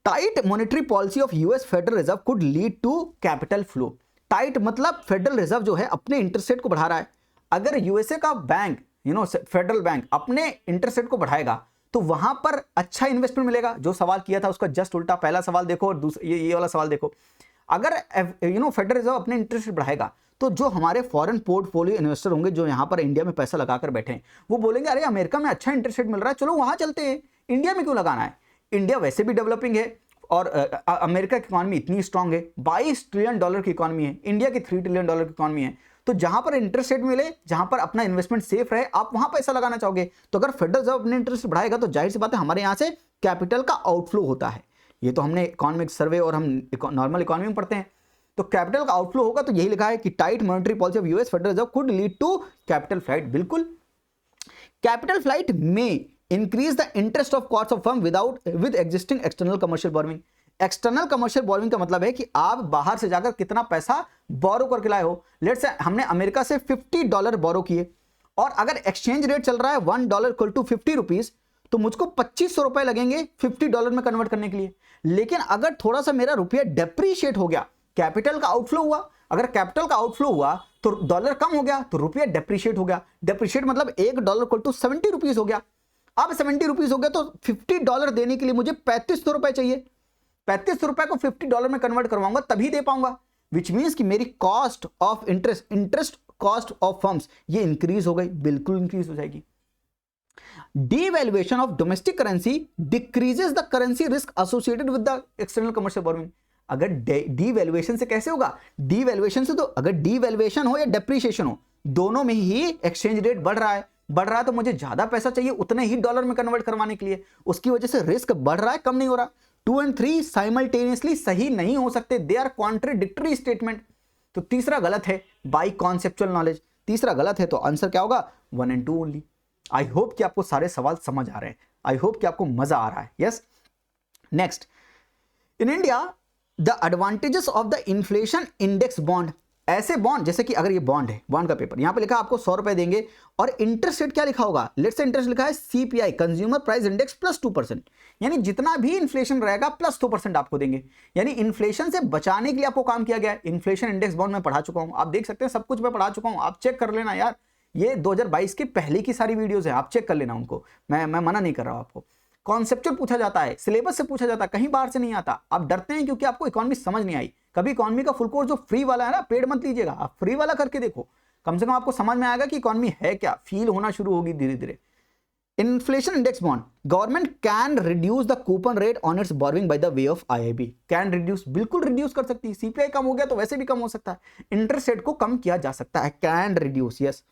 Tight monetary policy of US Federal Reserve could lead to capital flow. Tight मतलब फेडरल रिजर्व जो है अपने इंटरेस्ट रेट को बढ़ा रहा है। अगर यूएसए का बैंक फेडरल बैंक अपने इंटरेस्ट रेट को बढ़ाएगा तो वहां पर अच्छा इन्वेस्टमेंट मिलेगा। जो सवाल किया था उसका जस्ट उल्टा, पहला सवाल देखो और ये वाला सवाल देखो। अगर फेडरल रिजर्व अपने इंटरेस्ट रेट बढ़ाएगा तो जो हमारे फॉरेन पोर्टफोलियो इन्वेस्टर होंगे जो यहां पर इंडिया में पैसा लगाकर बैठे हैं, वो बोलेंगे अरे अमेरिका में अच्छा इंटरेस्ट रेट मिल रहा है, चलो वहां चलते हैं, इंडिया में क्यों लगाना है। इंडिया वैसे भी डेवलपिंग है और अमेरिका की इकॉनमी इतनी स्ट्रांग है, $22 ट्रिलियन की इकॉनमी है, इंडिया की $3 ट्रिलियन की इकॉनमी है। तो जहां पर इंटरेस्ट रेट मिले, जहां पर अपना इन्वेस्टमेंट सेफ रहे, आप वहां पैसा लगाना चाहोगे। तो अगर फेडरल रिजर्व अपने इंटरेस्ट बढ़ाएगा तो जाहिर सी बात है हमारे यहां से कैपिटल का आउटफ्लो होता है। ये तो हमने इकोनॉमिक सर्वे और हम नॉर्मल इकोनॉमी में पढ़ते हैं। तो कैपिटल का आउटफ्लो होगा, तो यही लिखा है कि tight monetary policy of US Federal Reserve could lead to capital flight. बिल्कुल, कैपिटल फ्लाइट में increase the interest of cost of firm with existing external commercial borrowing. External commercial borrowing का मतलब है कि आप बाहर से जाकर कितना पैसा बोरो करके लाए हो। लेट्स से हमने अमेरिका से $50 बोरो किए और अगर एक्सचेंज रेट चल रहा है $1 इक्वल टू 50 रुपीज, तो मुझको 2500 रुपए लगेंगे $50 में कन्वर्ट करने के लिए। लेकिन अगर थोड़ा सा मेरा रुपया डेप्रीशिएट हो गया, कैपिटल का आउटफ्लो हुआ, अगर कैपिटल का आउटफ्लो हुआ तो डॉलर कम हो गया तो रुपया डेप्रीशिएट हो गया। डेप्रीशिएट मतलब $1 इक्वल टू 70 रुपीज हो गया। अब 70 रुपीज हो गया तो $50 देने के लिए मुझे 3500 रुपए चाहिए। 3500 रुपए को $50 में कन्वर्ट करवाऊंगा तभी दे पाऊंगा, विच मीन्स कि मेरी cost of interest cost of firms ये इंक्रीज हो गई, बिल्कुल इंक्रीज हो जाएगी। Devaluation of domestic currency decreases the currency risk associated with the external commercial borrowing. अगर डीवैल्यूएशन से कैसे होगा, डीवैल्यूएशन से तो अगर डीवैल्यूएशन हो या डेप्रिसिएशन हो, दोनों में ही एक्सचेंज रेट बढ़ रहा है तो मुझे ज्यादा पैसा चाहिए उतने ही डॉलर में कन्वर्ट करवाने के लिए, उसकी वजह से रिस्क बढ़ रहा है, कम नहीं हो रहा। 2 and 3 साइमल्टेनियसली सही नहीं हो सकते, दे आर कॉन्ट्राडिक्टरी स्टेटमेंट। तो तीसरा गलत है, बाई कॉन्सेप्चुअल नॉलेज, तीसरा गलत है। तो आंसर क्या होगा, 1 and 2 ओनली। आई होप कि आपको सारे सवाल समझ आ रहे हैं, आई होप कि आपको मजा आ रहा है। Yes, next, in India the advantages of the inflation index bond. ऐसे बॉन्ड, जैसे कि अगर ये बॉन्ड है, बॉन्ड का पेपर, यहां पे लिखा आपको 100 रुपए देंगे और इंटरेस्ट रेट क्या लिखा होगा, लेट्स से इंटरेस्ट लिखा है CPI consumer price index plus 2%, यानी जितना भी इन्फ्लेशन रहेगा प्लस 2% आपको देंगे। यानी इन्फ्लेशन से बचाने के लिए आपको काम किया गया है। इन्फ्लेशन इंडेक्स बॉन्ड में पढ़ा चुका हूं, आप देख सकते हैं, सब कुछ मैं पढ़ा चुका हूं, आप चेक कर लेना यार। ये 2022 के पहले की सारी वीडियोस है, आप चेक कर लेना उनको, मैं मना नहीं कर रहा हूं आपको। कॉन्सेप्चुअल पूछा जाता है, सिलेबस से पूछा जाता है, कहीं बाहर से नहीं आता। आप डरते हैं क्योंकि आपको इकोनॉमी समझ नहीं आई। कभी इकोनॉमी का फुल कोर्स जो फ्री वाला है ना, पेड मत लीजिएगा, आप फ्री वाला करके देखो, कम से कम आपको समझ में आएगा कि इकोनॉमी है क्या, फील होना शुरू होगी धीरे धीरे। Inflation index bond, government can reduce the coupon rate on its borrowing by the way of IIB. Can reduce, बिल्कुल रिड्यूस कर सकती है। सीपीआई कम हो गया तो वैसे भी कम हो सकता है, इंटरेस्ट रेट को कम किया जा सकता है। Can reduce, yes.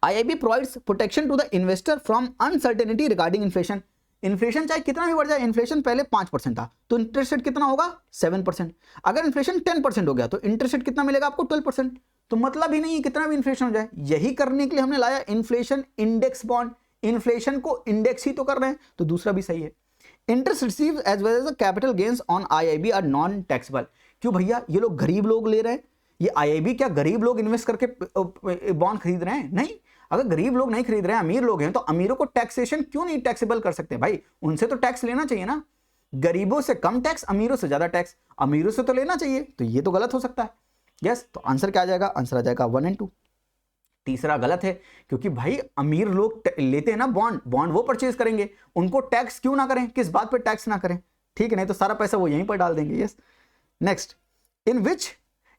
IIB provides protection to the investor from uncertainty regarding inflation. Inflation चाहे कितना भी बढ़ जाए, इन्फ्लेशन पहले 5% था तो इंटरेस्ट रेट कितना होगा 7%। अगर इन्फ्लेशन 10% हो गया तो इंटरेस्ट रेट कितना मिलेगा आपको 12%। तो मतलब ही नहीं है कितना भी इन्फ्लेशन हो जाए। यही करने के लिए हमने लाया इन्फ्लेशन इंडेक्स बॉन्ड। इन्फ्लेशन को इंडेक्स ही तो कर रहे हैं, तो दूसरा भी सही है। Interest received as well as capital gains on IIB are non taxable. क्यों भैया, ये लोग गरीब लोग ले रहे हैं, ये आईआईबी क्या गरीब लोग इन्वेस्ट करके बॉन्ड खरीद रहे हैं? नहीं। अगर गरीब लोग नहीं खरीद रहे हैं, अमीर लोग हैं, तो अमीरों को टैक्सेशन क्यों नहीं टैक्सेबल कर सकते भाई? उनसे तो टैक्स लेना चाहिए ना। गरीबों से कम टैक्स, अमीरों से ज्यादा टैक्स, अमीरों से तो लेना चाहिए, तो ये तो गलत हो सकता है। यस, तो आंसर क्या आ जाएगा? आंसर आ जाएगा 1 और 2। तीसरा गलत है, क्योंकि भाई अमीर लोग लेते हैं ना बॉन्ड वो परचेज करेंगे, उनको टैक्स क्यों ना करें? किस बात पे टैक्स ना करें? ठीक है, नहीं तो सारा पैसा वो यहीं पर डाल देंगे। Yes. Next,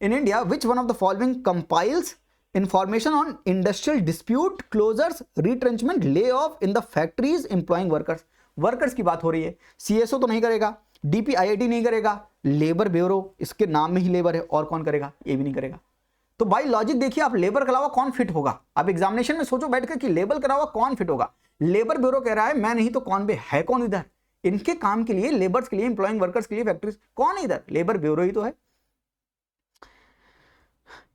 in India which one of the following compiles information on industrial dispute, closures, retrenchment, lay off in the factories employing workers. Workers की बात हो रही है। सीएसओ तो नहीं करेगा, डीपीआईआईटी नहीं करेगा, लेबर ब्यूरो, इसके नाम में ही लेबर है, और कौन करेगा? ये भी नहीं करेगा। तो भाई लॉजिक देखिए आप, लेबर के अलावा कौन फिट होगा? आप एग्जामिनेशन में सोचो बैठकर कि लेबर के अलावा कौन फिट होगा। लेबर ब्यूरो कह रहा है मैं नहीं तो कौन भी है? कौन इधर? इनके काम के लिए, लेबर्स के लिए, एम्प्लॉइंग वर्कर्स के लिए फैक्ट्रीज, कौन है इधर? लेबर ब्यूरो ही तो है।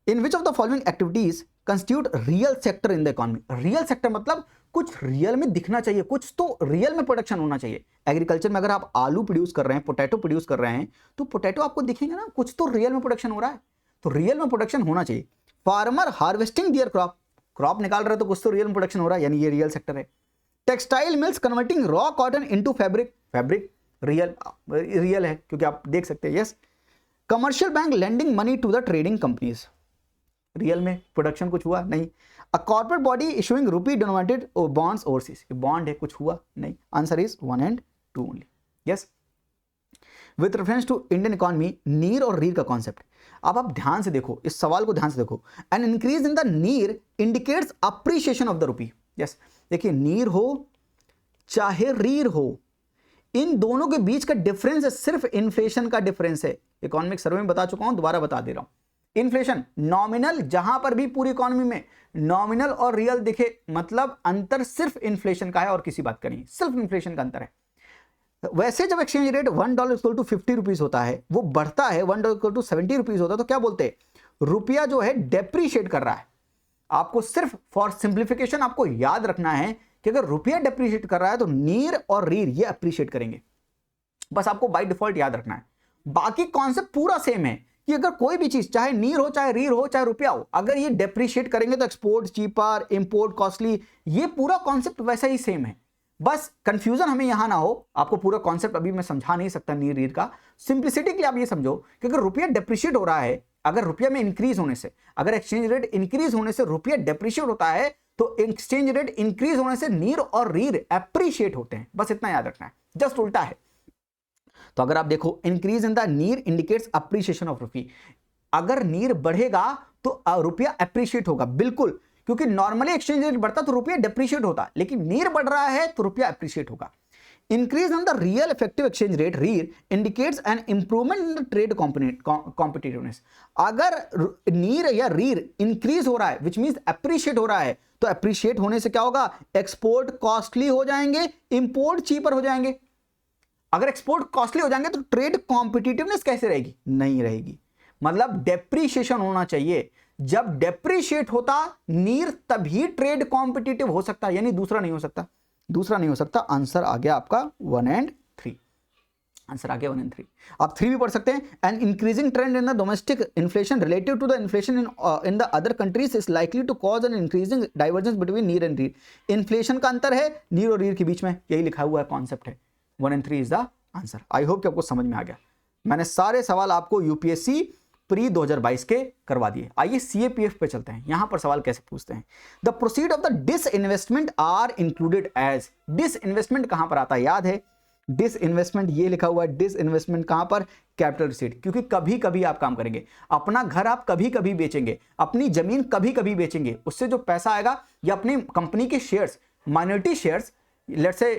In which of the following activities constitute real sector in the economy? Real sector मतलब कुछ रियल में दिखना चाहिए, कुछ तो रियल में प्रोडक्शन होना चाहिए। एग्रीकल्चर में अगर आप आलू प्रोड्यूस कर रहे हैं, पोटैटो प्रोड्यूस कर रहे हैं, तो पोटैटो आपको दिखेंगे ना, कुछ तो रियल में प्रोडक्शन हो रहा है, तो रियल में प्रोडक्शन होना चाहिए। फार्मर हार्वेस्टिंग दियर क्रॉप निकाल रहे हैं, तो कुछ तो रियल में प्रोडक्शन हो रहा है, यानी ये रियल सेक्टर है। Textile mills converting raw cotton into fabric real है, क्योंकि आप देख सकते हैं। Yes. Commercial bank lending money to the trading companies, real में प्रोडक्शन कुछ हुआ नहीं। A corporate body issuing rupee denominated bonds overseas, bond है, कुछ हुआ नहीं। आंसर इज 1 और 2 only. Yes. With reference to Indian economy, NEER और रीर का कॉन्सेप्ट। अब आप ध्यान से देखो, इस सवाल को ध्यान से देखो। एन इंक्रीज इन द नीर indicates appreciation of the rupee. Yes, देखिए नीर हो चाहे रीर हो, इन दोनों के बीच का डिफरेंस है, सिर्फ इन्फ्लेशन का डिफरेंस है। इकोनॉमिक सर्वे में बता चुका हूं, दोबारा बता दे रहा हूं। इन्फ्लेशन नॉमिनल, जहां पर भी पूरी इकोनॉमी में नॉमिनल और रियल दिखे, मतलब अंतर सिर्फ इन्फ्लेशन का है और किसी बात का नहीं, सिर्फ इन्फ्लेशन का अंतर है। वैसे जब एक्सचेंज रेट $1 = 50 रुपीज होता है, वो बढ़ता है, $1 = 70 रुपीज होता है, तो क्या बोलते हैं? रुपया जो है डेप्रीशिएट कर रहा है। आपको सिर्फ फॉर सिंप्लीफिकेशन आपको याद रखना है कि अगर रुपया डेप्रीशिएट कर रहा है तो नीर और रीर ये अप्रिशिएट करेंगे, बस आपको बाय डिफॉल्ट याद रखना है। बाकी कॉन्सेप्ट पूरा सेम है कि अगर कोई भी चीज, चाहे नीर हो, चाहे रीर हो, चाहे रुपया हो, अगर ये डेप्रीशिएट करेंगे तो एक्सपोर्ट चीपर, इंपोर्ट कॉस्टली, ये पूरा कॉन्सेप्ट वैसा ही सेम है। बस कंफ्यूजन हमें यहां ना हो, आपको पूरा कॉन्सेप्ट अभी मैं समझा नहीं सकता नीर रीर का। सिंप्लिसिटी के लिए आप ये समझो कि अगर रुपया डेप्रीशिएट हो रहा है, अगर रुपया में इंक्रीज होने से, अगर एक्सचेंज रेट इंक्रीज होने से रुपया डेप्रीशिएट होता है, तो एक्सचेंज रेट इंक्रीज होने से नीर और रीर एप्रिशिएट होते हैं। बस इतना याद रखना है, जस्ट उल्टा है। तो अगर आप देखो, इंक्रीज इन द नीर इंडिकेट्स अप्रिशिएशन ऑफ रुपी। अगर नीर बढ़ेगा तो रुपया अप्रिशिएट होगा, बिल्कुल, क्योंकि नॉर्मली एक्सचेंज रेट बढ़ता तो रुपया डेप्रीशिएट होता, लेकिन नीर बढ़ रहा है तो रुपया अप्रिशिएट होगा। Increase in the real effective exchange rate REER indicates an improvement in the trade competitiveness. अगर नीर या रीर इंक्रीज हो रहा है, विच मींस अप्रिशिएट हो रहा है, तो अप्रिशिएट होने से क्या होगा? एक्सपोर्ट कॉस्टली हो जाएंगे, इंपोर्ट चीपर हो जाएंगे। अगर एक्सपोर्ट कॉस्टली हो जाएंगे तो ट्रेड कॉम्पिटिटिवनेस कैसे रहेगी? नहीं रहेगी। मतलब डेप्रीशिएशन होना चाहिए। जब डेप्रीशिएट होता नीर, तभी ट्रेड कॉम्पिटिटिव हो सकता है, यानी दूसरा नहीं हो सकता, दूसरा नहीं हो सकता। आंसर आ गया आपका 1 और 3। आंसर आ गया 1 और 3। आप 3 भी पढ़ सकते हैं। An increasing trend in the domestic inflation relative to the inflation in the other countries is likely to cause an increasing divergence between NEER and REER. Inflation का अंतर है नीर और रीर के बीच में, यही लिखा हुआ है, कॉन्सेप्ट है। 1 और 3 is the answer. I hope कि आपको समझ में आ गया। मैंने सारे सवाल आपको यूपीएससी प्री 2022 के करवा दिए। आइए सीएपीएफ पे चलते हैं, यहां पर सवाल कैसे पूछते हैं। The proceed of the disinvestment are included as. Disinvestment कहां पर आता है? याद है, डिसइन्वेस्टमेंट ये लिखा हुआ है। डिसइन्वेस्टमेंट कहां पर? Capital receipt. क्योंकि कभी कभी आप काम करेंगे, अपना घर आप कभी कभी बेचेंगे, अपनी जमीन कभी कभी बेचेंगे, उससे जो पैसा आएगा या अपनी कंपनी के shares minority shares, let's say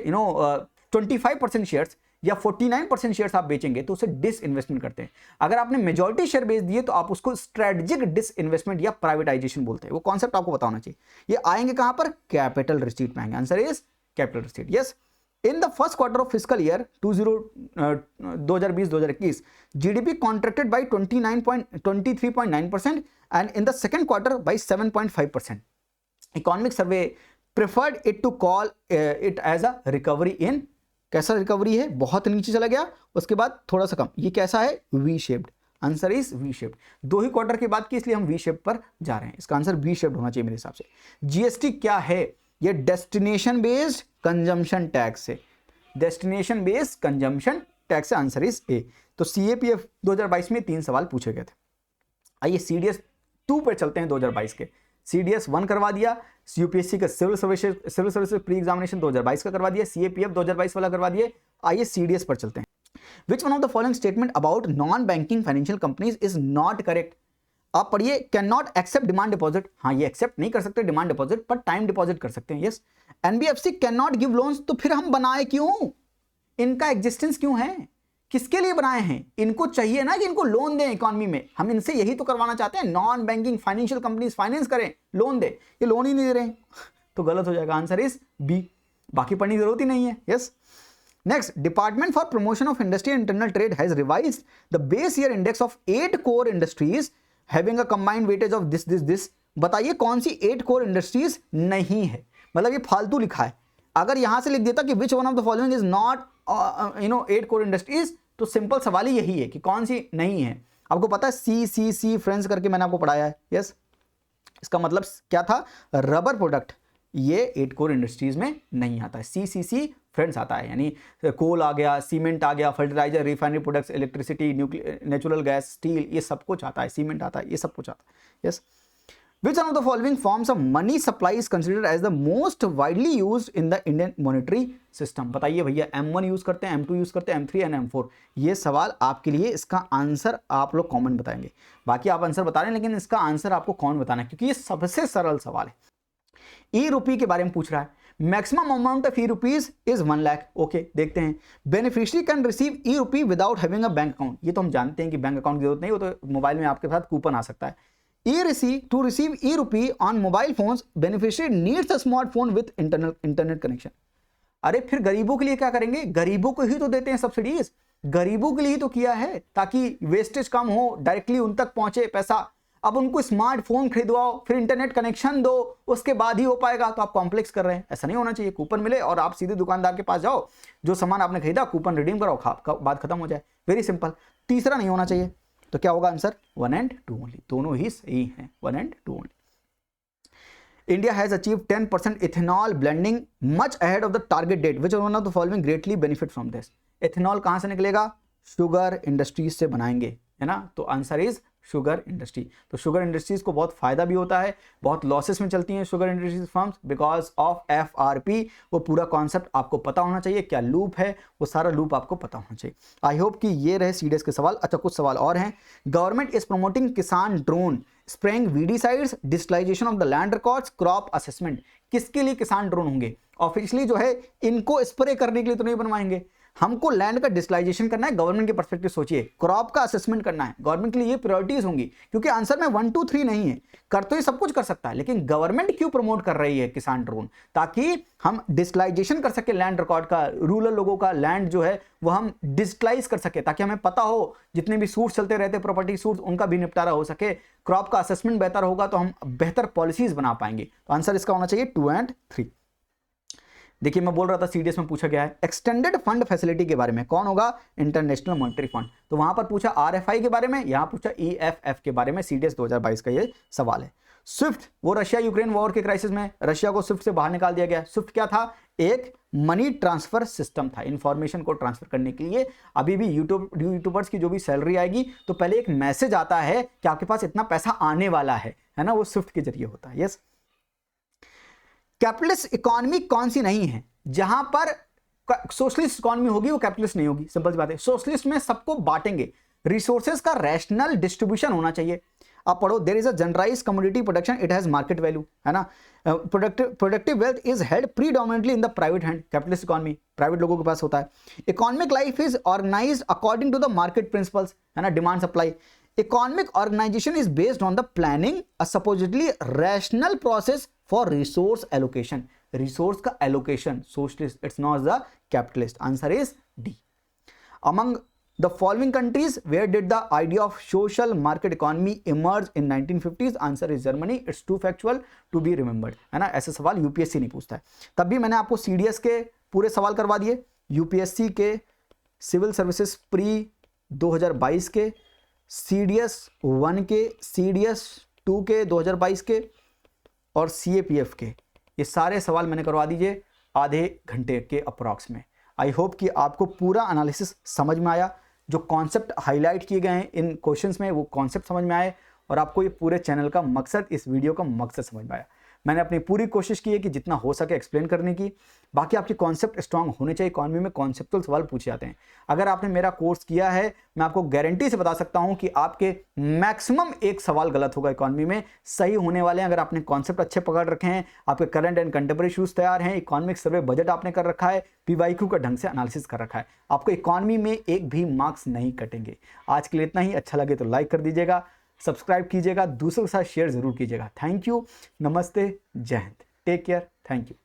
25% shares या 49% शेयर्स आप बेचेंगे तो उसे डिसइन्वेस्टमेंट करते हैं। अगर आपने मेजॉरिटी शेयर बेच दिए तो आप उसको स्ट्रेटेजिक डिसइन्वेस्टमेंट या प्राइवेटाइजेशन बोलते हैं। वो कॉन्सेप्ट आपको पता होना चाहिए। ये आएंगे कहां पर? कैपिटल रिसीट में आएंगे। Answer is capital receipt. Yes, in the first quarter of physical year 2020-2021 GDP contracted by 23.9% and in the second quarter by 7.5%। Economic survey preferred it to call it as a recovery in, कैसा recovery है? बहुत नीचे चला गया, उसके बाद थोड़ा सा कम। ये कैसा है? V shaped. Answer is V shaped. 2 he quarter की बात की इसलिए हम वी शेप पर जा रहे हैं। इसका आंसर वी शेप्ड होना चाहिए मेरे हिसाब से। जीएसटी क्या है? ये डेस्टिनेशन बेस्ड कंजम्पशन टैक्स है। डेस्टिनेशन बेस्ड कंजम्पशन टैक्स है। Answer is a. तो सीएपीएफ 2022 में 3 सवाल पूछे गए थे। आइए सीडीएस 2 पर चलते हैं। 2022 के सीडीएस 1 करवा दिया, यूपीएससी का सिविल सर्विसेज प्री एग्जामिनेशन 2022 का करवा दिया, सीएपीएफ 2022 वाला करवा दिया। आइए सीडीएस पर चलते हैं। Which one of the following statement about non banking financial companies is not correct? आप पढ़िए, can not accept demand deposit. हाँ, ये एक्सेप्ट नहीं कर सकते डिमांड डिपॉजिट, पर टाइम डिपॉजिट कर सकते हैं। Yes. NBFC can not give loans. तो फिर हम बनाए क्यों? इनका एग्जिस्टेंस क्यों है? किसके लिए बनाए हैं? इनको चाहिए ना कि इनको लोन दें इकोनॉमी में। हम इनसे यही तो करवाना चाहते हैं, non banking financial companies finance करें, लोन दे। ये लोन ही नहीं दे रहे हैं तो गलत हो जाएगा। Answer is B. बाकी पढ़ने की जरूरत ही नहीं है। Yes. Next, department for promotion of industry and internal trade has revised the base year index of 8 core industries having a combined weightage of this. बताइए कौन सी 8 कोर इंडस्ट्रीज नहीं है? मतलब ये फालतू लिखा है। अगर यहां से लिख देता कि विच one of the following is not 8 core industries, तो सिंपल सवाल ही यही है कि कौन सी नहीं है। आपको पता है सी फ्रेंड्स करके मैंने आपको पढ़ाया है। यस। इसका मतलब क्या था? रबर प्रोडक्ट ये 8 कोर इंडस्ट्रीज में नहीं आता है। सी फ्रेंड्स आता है, यानी कोल आ गया, सीमेंट आ गया, fertiliser, refinery products, electricity, natural gas, steel, ये सब कुछ आता है। सीमेंट आता है, ये सब कुछ आता है। Yes. Which one of the following forms of money supply is considered as the most widely used in the Indian monetary system? बताइए भैया, M1 यूज करते हैं, M2 यूज करते हैं, M3 एंड M4। ये सवाल आपके लिए, इसका आंसर आप लोग कॉमन बताएंगे। बाकी आप आंसर बता रहे हैं, लेकिन इसका आंसर आपको कौन बताना है, क्योंकि ये सबसे सरल सवाल है। ई रुपी के बारे में पूछ रहा है। Maximum amount of E rupees is 1 lakh. Okay, देखते हैं। Beneficiary can receive E rupee without having a bank account. ये तो हम जानते हैं कि बैंक अकाउंट की जरूरत नहीं, वो तो मोबाइल में आपके साथ कूपन आ सकता है। To receive e-rupee on mobile phones, beneficiary needs a smartphone with internet connection. अरे फिर गरीबों के लिए क्या करेंगे? गरीबों को ही तो देते हैं सब्सिडीज, गरीबों के लिए तो किया है ताकि वेस्टेज कम हो, डायरेक्टली उन तक पहुंचे पैसा। अब उनको स्मार्टफोन खरीदवाओ, फिर इंटरनेट कनेक्शन दो, उसके बाद ही हो पाएगा। तो आप कॉम्प्लेक्स कर रहे हैं। ऐसा नहीं होना चाहिए। कूपन मिले और आप सीधे दुकानदार के पास जाओ, जो सामान आपने खरीदा कूपन रिडीम कराओ, बात खत्म हो जाए। Very simple. तीसरा नहीं होना चाहिए। तो क्या होगा आंसर? 1 and 2 only. दोनों ही सही हैं, 1 and 2 only. India has achieve 10% ethanol blending much ahead of the target date. Which one of the following greatly benefit from this? Ethanol कहां से निकलेगा? शुगर इंडस्ट्रीज से बनाएंगे, है ना। तो आंसर इज शुगर इंडस्ट्री। तो शुगर इंडस्ट्रीज को बहुत फायदा भी होता है, बहुत लॉसेस में चलती हैं sugar industries firms because of FRP। वो पूरा कॉन्सेप्ट आपको पता होना चाहिए, क्या लूप है, वो सारा लूप आपको पता होना चाहिए। आई होप कि ये रहे सीडीएस के सवाल। अच्छा, कुछ सवाल और हैं। Government is promoting Kisan drone spraying weedicides, digitalisation of the land records, crop assessment. किसके लिए किसान ड्रोन होंगे? ऑफिशियली जो है इनको स्प्रे करने के लिए तो नहीं बनवाएंगे। हमको लैंड का डिजिटलाइजेशन करना है। गवर्नमेंट के पर्सपेक्टिव सोचिए, क्रॉप का असेसमेंट करना है। गवर्नमेंट के लिए ये प्रायोरिटीज होंगी, क्योंकि आंसर में 1 2 3 नहीं है। कर तो ये सब कुछ कर सकता है, लेकिन गवर्नमेंट क्यों प्रमोट कर रही है किसान ड्रोन? ताकि हम डिजिटलाइजेशन कर सके लैंड रिकॉर्ड का, रूरल लोगों का लैंड जो है वो हम डिजिटलाइज कर सके, ताकि हमें पता हो जितने भी सूट्स चलते रहते प्रॉपर्टी सूट्स, उनका भी निपटारा हो सके। क्रॉप का असेसमेंट बेहतर होगा तो हम बेहतर पॉलिसीज बना पाएंगे। तो आंसर इसका होना चाहिए 2 and 3। देखिए, मैं बोल रहा था सीडीएस में पूछा गया है एक्सटेंडेड फंड फैसिलिटी के बारे में। कौन होगा? International monetary fund. तो वहां पर पूछा RFI के बारे में, यहां पूछा EFF के बारे में। सीडीएस 2022 का ये सवाल है। स्विफ्ट, वो रशिया यूक्रेन वॉर के क्राइसिस में रशिया को स्विफ्ट से बाहर निकाल दिया गया। स्विफ्ट क्या था? एक मनी ट्रांसफर सिस्टम था, इंफॉर्मेशन को ट्रांसफर करने के लिए। अभी भी यूट्यूबर्स की जो भी सैलरी आएगी तो पहले एक मैसेज आता है कि आपके पास इतना पैसा आने वाला है ना, वो स्विफ्ट के जरिए होता है। यस। कैपिटलिस्ट इकोनॉमी कौन सी नहीं है? जहां पर सोशलिस्ट इकोनॉमी होगी वो कैपिटलिस्ट नहीं होगी। सिंपल सी बात है। सोशलिस्ट में सबको बांटेंगे, रिसोर्सेज का रैशनल डिस्ट्रीब्यूशन होना चाहिए। आप पढ़ो, there is a generalise commodity production, it has market value, है ना। Productive wealth is held predominantly in the private hand, capitalist economy private लोगों के पास होता है। Economic life is organised according to the market principles, है ना, demand supply. Economic organisation is based on the planning, a supposedly rational process for resource allocation, resource का allocation, socialist, it's not the capitalist. Answer is D. Among the following countries where did the idea of social market economy emerge in 1950s? Answer is Germany, it's too factual to be remembered, है ना। ऐसे सवाल UPSC नहीं पूछता है। तब भी मैंने आपको सीडीएस के पूरे सवाल करवा दिए, यूपीएससी के, सिविल सर्विसेज प्री 2022 के, सीडीएस 1 के, सीडीएस 2 के 2022 के, और सीएपीएफ के। ये सारे सवाल मैंने करवा दीजिए आधे घंटे के अप्रॉक्स में। आई होप कि आपको पूरा एनालिसिस समझ में आया, जो कॉन्सेप्ट हाईलाइट किए गए हैं इन क्वेश्चंस में वो कॉन्सेप्ट समझ में आए, और आपको ये पूरे चैनल का मकसद, इस वीडियो का मकसद समझ में आया। मैंने अपनी पूरी कोशिश की है कि जितना हो सके एक्सप्लेन करने की। बाकी आपके कॉन्सेप्ट स्ट्रांग होने चाहिए, इकॉनमी में कॉन्सेप्चुअल सवाल पूछे जाते हैं। अगर आपने मेरा कोर्स किया है, मैं आपको गारंटी से बता सकता हूं कि आपके मैक्सिमम एक सवाल गलत होगा इकॉनमी में, सही होने वाले हैं। अगर आपने कॉन्सेप्ट अच्छे पकड़ रखे हैं, आपके करंट एंड कंटेम्परेरी इश्यूज तैयार हैं, इकोनॉमिक सर्वे बजट आपने कर रखा है, पीवाईक्यू का ढंग से एनालिसिस कर रखा है, आपको इकॉनमी में एक भी मार्क्स नहीं कटेंगे। आज के लिए इतना ही। अच्छा लगे तो लाइक कर दीजिएगा, सब्सक्राइब कीजिएगा, दूसरों के साथ शेयर जरूर कीजिएगा। थैंक यू, नमस्ते, जय हिंद, टेक केयर, थैंक यू।